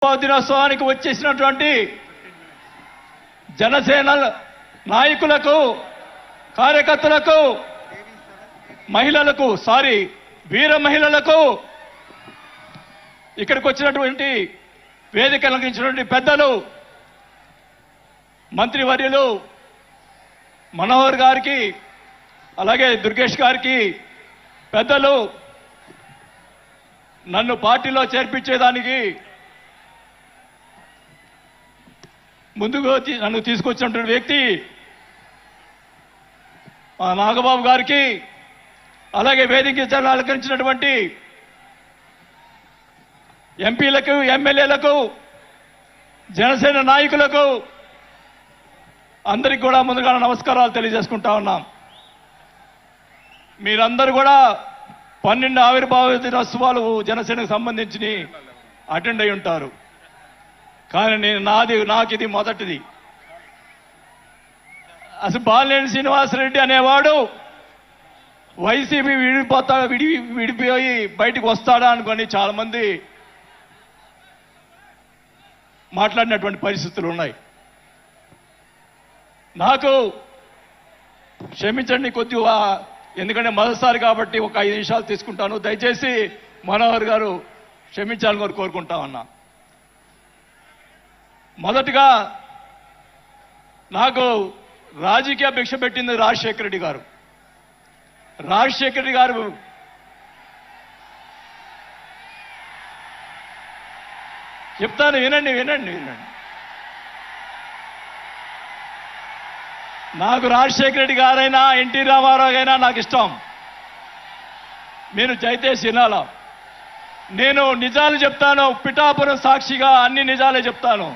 దినోత్సవానికి వచ్చేసినటువంటి జనసేన నాయకులకు, కార్యకర్తలకు, మహిళలకు, వీర మహిళలకు, ఇక్కడికి వచ్చినటువంటి వేదిక అలంకరించినటువంటి పెద్దలు, మంత్రివర్యులు మనోహర్ గారికి, అలాగే దుర్గేష్ గారికి, పెద్దలు, నన్ను పార్టీలో చేర్పించేదానికి ముందుకు నన్ను తీసుకొచ్చినటువంటి వ్యక్తి నాగబాబు గారికి, అలాగే వేదిక అలంకరించినటువంటి ఎంపీలకు, ఎమ్మెల్యేలకు, జనసేన నాయకులకు అందరికీ కూడా ముందుగా నమస్కారాలు తెలియజేసుకుంటా ఉన్నాం. మీరందరూ కూడా 12 ఆవిర్భావ దినోత్సవాలు జనసేనకు సంబంధించి అటెండ్ అయి ఉంటారు. కానీ నాకు ఇది మొదటిది. అసలు బాలినేని శ్రీనివాసరెడ్డి అనేవాడు వైసీపీ విడిపోయి బయటకు వస్తాడా అనుకొని చాలా మంది మాట్లాడినటువంటి పరిస్థితులు ఉన్నాయి. నాకు క్షమించండి కొద్దిగా, ఎందుకంటే మొదటిసారి కాబట్టి ఒక 5 నిమిషాలు తీసుకుంటాను. దయచేసి మనోహర్ గారు క్షమించాలని కోరుకుంటా ఉన్నా. మొదటిగా నాకు రాజకీయ భిక్ష పెట్టింది రాజశేఖర రెడ్డి గారు. రాజశేఖర రెడ్డి గారు చెప్తాను, వినండి. నాకు రాజశేఖర రెడ్డి గారైనా, ఎన్టీ రామారావు అయినా నాకు ఇష్టం. మీరు దయచేసి వినాలా. నేను నిజాలు చెప్తాను, పిఠాపురం సాక్షిగా అన్ని నిజాలే చెప్తాను.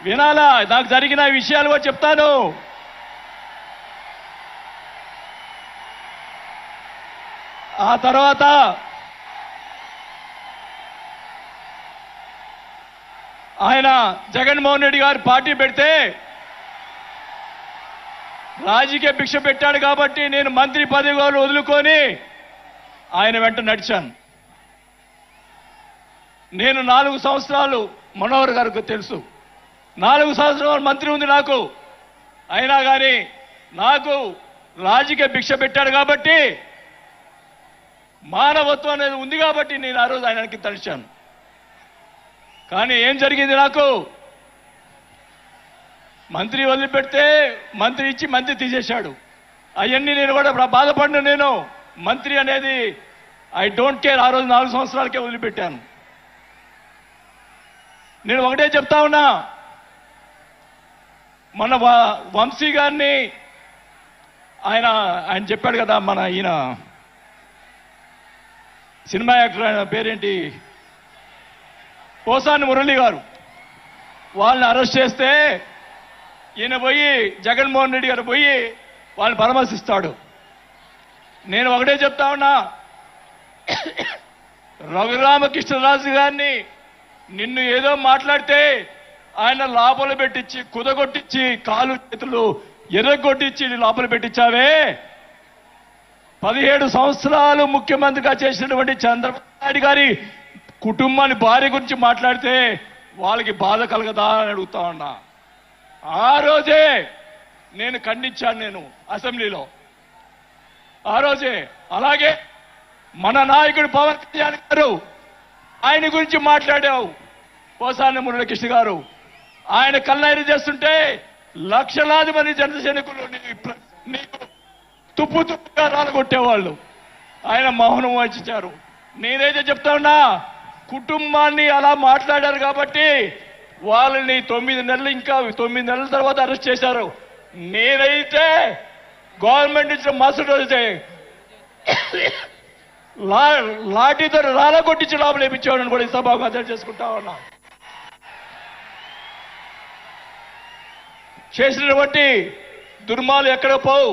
వినాలా, నాకు జరిగిన విషయాలు కూడా చెప్తాను. ఆ తర్వాత ఆయన జగన్మోహన్ రెడ్డి గారు పార్టీ పెడితే రాజకీయ భిక్ష పెట్టాడు కాబట్టి నేను మంత్రి పదవి వదులుకొని ఆయన వెంట నడిచాను. నేను 4 సంవత్సరాలు, మనోహర్ గారికి తెలుసు, 4 సంవత్సరాలు మంత్రి ఉంది నాకు. అయినా కానీ నాకు రాజకీయ భిక్ష పెట్టాడు కాబట్టి, మానవత్వం అనేది ఉంది కాబట్టి నేను ఆ రోజు ఆయనకి తలిచాను. కానీ ఏం జరిగింది, నాకు మంత్రి వదిలిపెడితే మంత్రి ఇచ్చి మంత్రి తీసేశాడు. అవన్నీ నేను కూడా బాధపడిన, నేను మంత్రి అనేది ఐ డోంట్ కేర్. ఆ రోజు 4 సంవత్సరాలకే వదిలిపెట్టాను. నేను ఒకటే చెప్తా ఉన్నా, మన వంశీ గారిని ఆయన చెప్పాడు కదా, ఈయన సినిమా యాక్టర్, ఆయన పేరేంటి, పోసాని మురళి గారు, వాళ్ళని అరెస్ట్ చేస్తే ఈయన పోయి, జగన్మోహన్ రెడ్డి గారు పోయి వాళ్ళని పరామర్శిస్తాడు. నేను ఒకటే చెప్తా ఉన్నా, రఘురామకృష్ణరాజు గారిని నిన్ను ఏదో మాట్లాడితే ఆయన లోపల పెట్టించి, కుదగొట్టించి, కాలు చేతులు ఎర్రగొట్టించి లోపల పెట్టించావే. 17 సంవత్సరాలు ముఖ్యమంత్రిగా చేసినటువంటి చంద్రబాబు నాయుడు గారి కుటుంబాన్ని, భార్య గురించి మాట్లాడితే వాళ్ళకి బాధ కలగదా అని అడుగుతా ఉన్నా. ఆ రోజే నేను ఖండించాను, నేను అసెంబ్లీలో ఆ రోజే. అలాగే మన నాయకుడు పవన్ కళ్యాణ్ గారు, ఆయన గురించి మాట్లాడావు, పోసాని మురళీకృష్ణ గారు. ఆయన కళ్ళైరు చేస్తుంటే లక్షలాది మంది జనసైనికులు నీకు తుప్పుగా రాలగొట్టేవాళ్ళు. ఆయన మౌనం వహించారు. నేనైతే చెప్తా ఉన్నా, కుటుంబాన్ని అలా మాట్లాడారు కాబట్టి వాళ్ళని 9 నెలలు, ఇంకా 9 నెలల తర్వాత అరెస్ట్ చేశారు. నేనైతే గవర్నమెంట్ ఇచ్చిన మరుసటి రోజే లాఠీతో రాలగొట్టించి లోపల వేయించేవాడిని కూడా ఈ సభకు అర్థం చేసుకుంటా ఉన్నా. చేసినటువంటి దుర్మార్గాలు ఎక్కడ పోవు,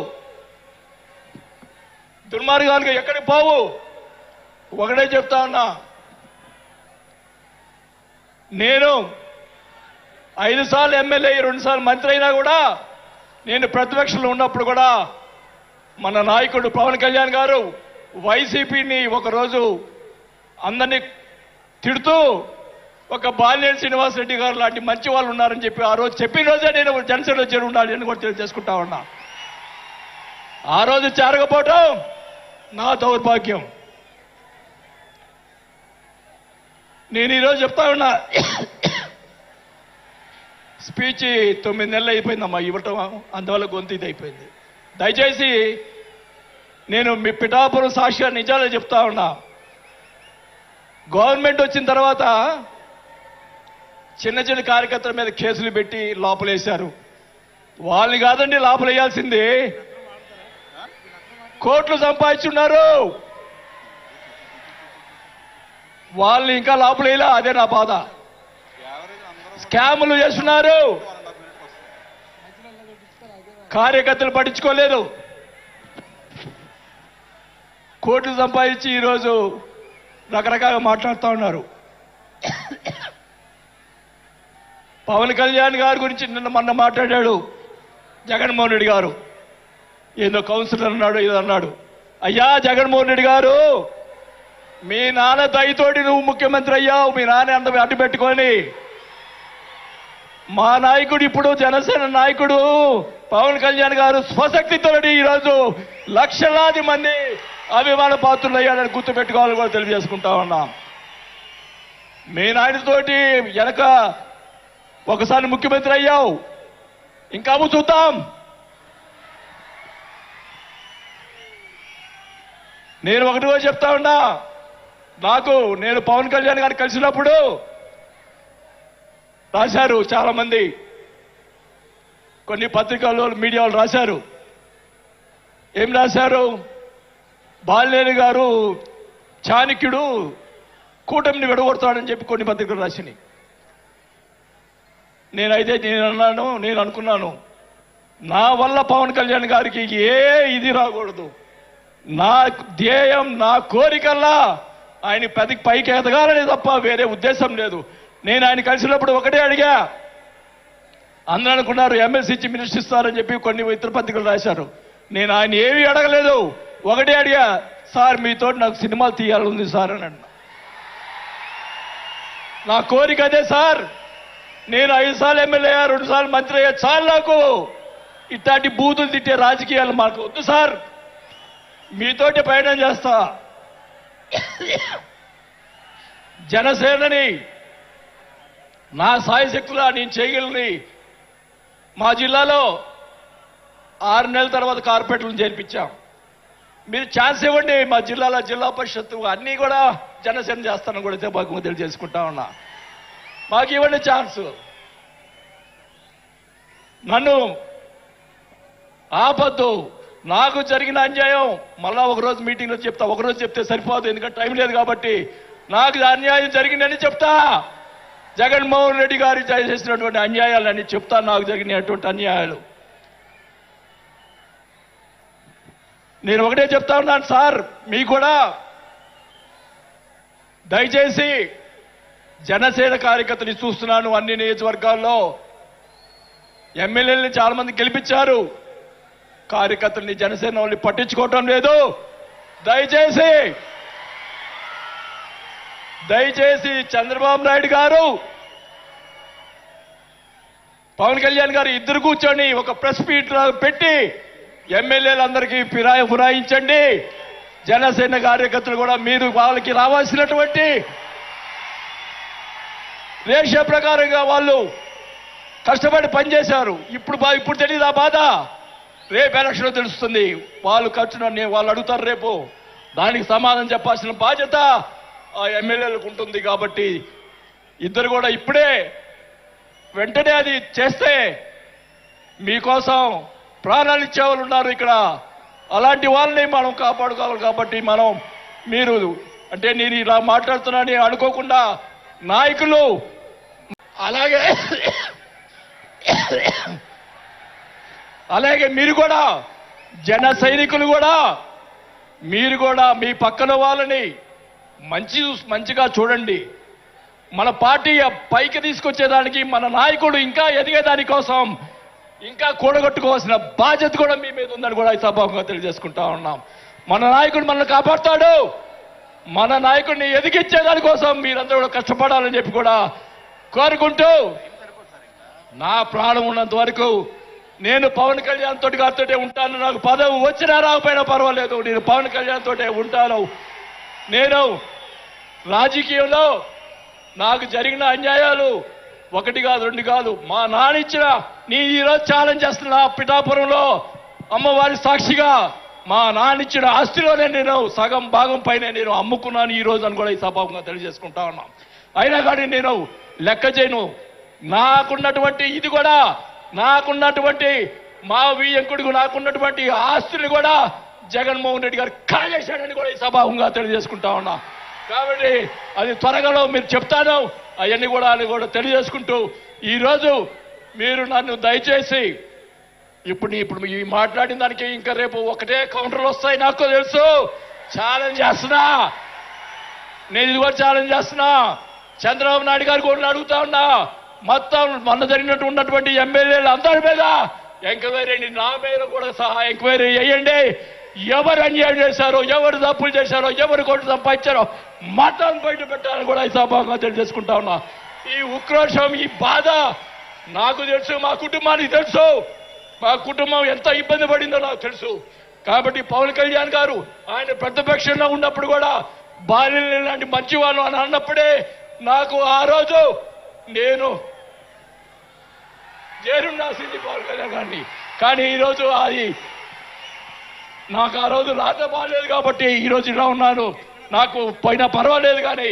దుర్మార్గాలు ఎక్కడికి పోవు. ఒకటే చెప్తా ఉన్నా, నేను 5 సార్లు ఎమ్మెల్యే, 2 సార్లు మంత్రి అయినా కూడా, నేను ప్రతిపక్షంలో ఉన్నప్పుడు కూడా మన నాయకుడు పవన్ కళ్యాణ్ గారు వైసీపీని ఒకరోజు అందరినీ తిడుతూ ఒక బాలినేని శ్రీనివాసరెడ్డి గారు లాంటి మంచి వాళ్ళు ఉన్నారని చెప్పి ఆ రోజు చెప్పిన రోజే నేను జనసేనలో చేరి ఉండాలి అని కూడా తెలియజేసుకుంటా ఉన్నా. ఆ రోజు చేరకపోవటం నా దౌర్భాగ్యం. నేను ఈరోజు చెప్తా ఉన్నా, స్పీచ్ 9 నెలలు అయిపోయిందమ్మా ఇవ్వటం, అందువల్ల గొంతు ఇది అయిపోయింది. దయచేసి నేను మీ పిఠాపురం సాక్షిగా నిజాలే చెప్తా ఉన్నా. గవర్నమెంట్ వచ్చిన తర్వాత చిన్న చిన్న కార్యకర్తల మీద కేసులు పెట్టి లోపలేశారు. వాళ్ళని కాదండి లోపలేయాల్సింది, కోట్లు సంపాదించున్నారు, వాళ్ళని ఇంకా లోపలేలా. అదే నా బాధ. స్కాములు చేస్తున్నారు, కార్యకర్తలు పట్టించుకోలేదు, కోట్లు సంపాదించి ఈరోజు రకరకాలుగా మాట్లాడుతూ ఉన్నారు. పవన్ కళ్యాణ్ గారి గురించి మొన్న మాట్లాడాడు జగన్మోహన్ రెడ్డి గారు, ఏదో కౌన్సిలర్ అన్నాడు, ఏదో అన్నాడు. అయ్యా జగన్మోహన్ రెడ్డి గారు, మీ నాన్న దయతోటి నువ్వు ముఖ్యమంత్రి అయ్యావు, మీ నాన్న అంత అడ్డు పెట్టుకొని. మా నాయకుడు ఇప్పుడు జనసేన నాయకుడు పవన్ కళ్యాణ్ గారు స్వశక్తితో ఈరోజు లక్షలాది మంది అభిమాన పాత్రులు అయ్యాడని గుర్తుపెట్టుకోవాలని కూడా తెలియజేసుకుంటా ఉన్నా. మీ నాయనతోటి వెనక ఒకసారి ముఖ్యమంత్రి అయ్యావు, ఇంకా చూద్దాం. నేను ఒకటి కూడా చెప్తా ఉన్నా, నేను పవన్ కళ్యాణ్ గారిని కలిసినప్పుడు రాశారు చాలా మంది, కొన్ని పత్రికల్లో మీడియాలో రాశారు. ఏం రాశారు? బాలినేని గారు చాణక్యుడు, కూటమిని విడగొడతాడని చెప్పి కొన్ని పత్రికలు రాసినాయి. నేను అనుకున్నాను, నా వల్ల పవన్ కళ్యాణ్ గారికి ఏ ఇది రాకూడదు. నా ధ్యేయం, నా కోరికల్లా ఆయన పైకి ఎదగాలని తప్ప వేరే ఉద్దేశం లేదు. నేను ఆయన కలిసినప్పుడు ఒకటే అడిగా, అందరూ అనుకున్నారు ఎమ్మెల్సీ ఇచ్చి మినిస్టర్ ఇస్తారని చెప్పి కొన్ని ఇతర పత్రికలు రాశారు. నేను ఆయన ఏమీ అడగలేదు, ఒకటే అడిగా, సార్ మీతో నాకు సినిమాలు తీయాలని సార్ అని అన్నా. నా కోరిక అదే సార్. నేను 5 సార్లు ఎమ్మెల్యే అయ్యా, 2 సార్లు మంత్రి అయ్యా, చాలు నాకు ఇట్లాంటి బూతులు తిట్టే రాజకీయాలు మాకు వద్దు సార్, మీతోటి ప్రయాణం చేస్తా. జనసేనని నా సాయశక్తులా నేను చేయగలని. మా జిల్లాలో 6 నెలల తర్వాత కార్పొరేటర్లను చేర్పించాం. మీరు ఛాన్స్ ఇవ్వండి, మా జిల్లాలో జిల్లా పరిషత్తు అన్నీ కూడా జనసేన చేస్తానని కూడా మాకు తెలియజేసుకుంటా ఉన్నా. మాకు ఇవ్వండి ఛాన్స్. నన్ను ఆపద్దు. నాకు జరిగిన అన్యాయం మళ్ళా ఒకరోజు మీటింగ్లో చెప్తా. ఒకరోజు చెప్తే సరిపోదు, ఎందుకంటే టైం లేదు కాబట్టి. నాకు అన్యాయం జరిగిందని చెప్తా. జగన్మోహన్ రెడ్డి గారు చేసినటువంటి అన్యాయాలని చెప్తా, నాకు జరిగినటువంటి అన్యాయాలు. నేను ఒకటే చెప్తా ఉన్నాను సార్, మీకు కూడా దయచేసి జనసేన కార్యకర్తని చూస్తున్నాను. అన్ని నియోజకవర్గాల్లో ఎమ్మెల్యేలని చాలా మంది గెలిపించారు, కార్యకర్తల్ని జనసేన వాళ్ళని పట్టించుకోవటం లేదు. దయచేసి చంద్రబాబు నాయుడు గారు, పవన్ కళ్యాణ్ గారు ఇద్దరు కూర్చొని ఒక ప్రెస్ మీట్ పెట్టి ఎమ్మెల్యేలందరికీ ఫిరాయించండి. జనసేన కార్యకర్తలు కూడా మీరు వాళ్ళకి రావాల్సినటువంటి రేషియో ప్రకారంగా వాళ్ళు కష్టపడి పనిచేశారు. ఇప్పుడు తెలియదు ఆ బాధ, రేపు ఎలక్షన్లో తెలుస్తుంది. వాళ్ళు ఖర్చుని వాళ్ళు అడుగుతారు రేపు, దానికి సమాధానం చెప్పాల్సిన బాధ్యత ఆ ఎమ్మెల్యేలకు ఉంటుంది. కాబట్టి ఇద్దరు కూడా ఇప్పుడే వెంటనే అది చేస్తే మీకోసం ప్రాణాలు ఇచ్చేవాళ్ళు ఉన్నారు ఇక్కడ. అలాంటి వాళ్ళని మనం కాపాడుకోవాలి. కాబట్టి మీరు అంటే నేను ఇలా మాట్లాడుతున్నానని అనుకోకుండా నాయకులు, అలాగే మీరు కూడా జన సైనికులు కూడా, మీరు కూడా మీ పక్కన వాళ్ళని మంచిగా చూడండి. మన పార్టీ పైకి తీసుకొచ్చేదానికి, మన నాయకుడు ఇంకా ఎదిగేదాని కోసం ఇంకా కూడగొట్టుకోవాల్సిన బాధ్యత కూడా మీ మీద ఉందని కూడా ఈ సభాముఖంగా తెలియజేసుకుంటా ఉన్నాం. మన నాయకుడు మనల్ని కాపాడుతాడు. మన నాయకుడిని ఎదిగించేదాని కోసం మీరందరూ కూడా కష్టపడాలని చెప్పి కూడా కోరుకుంటూ నా ప్రాణం ఉన్నంత వరకు నేను పవన్ కళ్యాణ్ తోటి గారితోటే ఉంటాను. నాకు పదవి వచ్చినా రాకపోయినా పర్వాలేదు, నేను పవన్ కళ్యాణ్ తోటే ఉంటాను. నేను రాజకీయంలో నాకు జరిగిన అన్యాయాలు ఒకటి కాదు, రెండు కాదు. మా నాన్న ఇచ్చిన నీ ఈరోజు ఛాలెంజ్ చేస్తున్నా పిఠాపురంలో అమ్మవారి సాక్షిగా మా నాన్న ఇచ్చిన ఆస్తిలోనే నేను సగం భాగం పైన నేను అమ్ముకున్నాను ఈ రోజు అని కూడా ఈ సభాముఖంగా తెలియజేసుకుంటా ఉన్నా. అయినా కానీ నేను లెక్క చేయను. నాకున్నటువంటి ఇది కూడా, నాకున్నటువంటి మా వియ్యంకుడికి నాకున్నటువంటి ఆస్తులు కూడా జగన్మోహన్ రెడ్డి గారు కాజేశాడని కూడా ఈ సభాముఖంగా తెలియజేసుకుంటా ఉన్నా. కాబట్టి అది త్వరగా మీరు చెప్తాను, అవన్నీ కూడా తెలియజేసుకుంటూ ఈరోజు మీరు నన్ను దయచేసి ఇప్పుడు ఈ మాట్లాడిన దానికి ఇంకా రేపు ఒకటే కౌంటర్లు వస్తాయి నాకు తెలుసు. ఛాలెంజ్ చేస్తున్నా, నేను ఇది కూడా ఛాలెంజ్ చేస్తున్నా. చంద్రబాబు నాయుడు గారు కూడా అడుగుతా ఉన్నా, మొత్తం మొన్న జరిగినట్టు ఉన్నటువంటి ఎమ్మెల్యేలు అందరి మీద ఎంక్వైరీ, నా మీద కూడా సహా ఎంక్వైరీ చేయండి. ఎవరు అన్యాయం చేశారో, ఎవరు తప్పులు చేశారో, ఎవరు కొట్టు సంపాదించారో మొత్తం బయట పెట్టాలని కూడా ఈ సభగా తెలియజేసుకుంటా ఉన్నా. ఈ ఉక్రోషం, ఈ బాధ నాకు తెలుసు, మా కుటుంబానికి తెలుసు. మా కుటుంబం ఎంత ఇబ్బంది పడిందో నాకు తెలుసు. కాబట్టి పవన్ కళ్యాణ్ గారు ఆయన ప్రతిపక్షంలో ఉన్నప్పుడు కూడా బాల్యం లాంటి మంచి వాళ్ళు అని అన్నప్పుడే నాకు ఆ రోజు నేను చేరుండాల్సింది పవన్ కళ్యాణ్ గారిని. కానీ ఈరోజు అది నాకు ఆ రోజు రాత బాగాలేదు కాబట్టి ఈరోజు ఇలా ఉన్నాను. నాకు పోయినా పర్వాలేదు, కానీ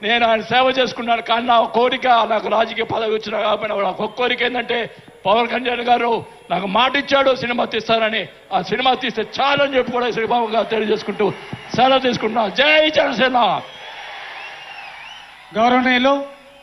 నేను ఆయన సేవ చేసుకున్నాను. కానీ నా కోరిక, నాకు రాజకీయ పదవి వచ్చినా కాకపోయినా నాకు ఒక కోరిక ఏంటంటే పవన్ కళ్యాణ్ గారు నాకు మాట ఇచ్చాడు సినిమా తీస్తానని. ఆ సినిమా తీస్తే చాలని చెప్పి కూడా శ్రీబాబుగా తెలియజేసుకుంటూ సెలవు తీసుకుంటున్నా. జై జనసేన. గౌరవనీయులు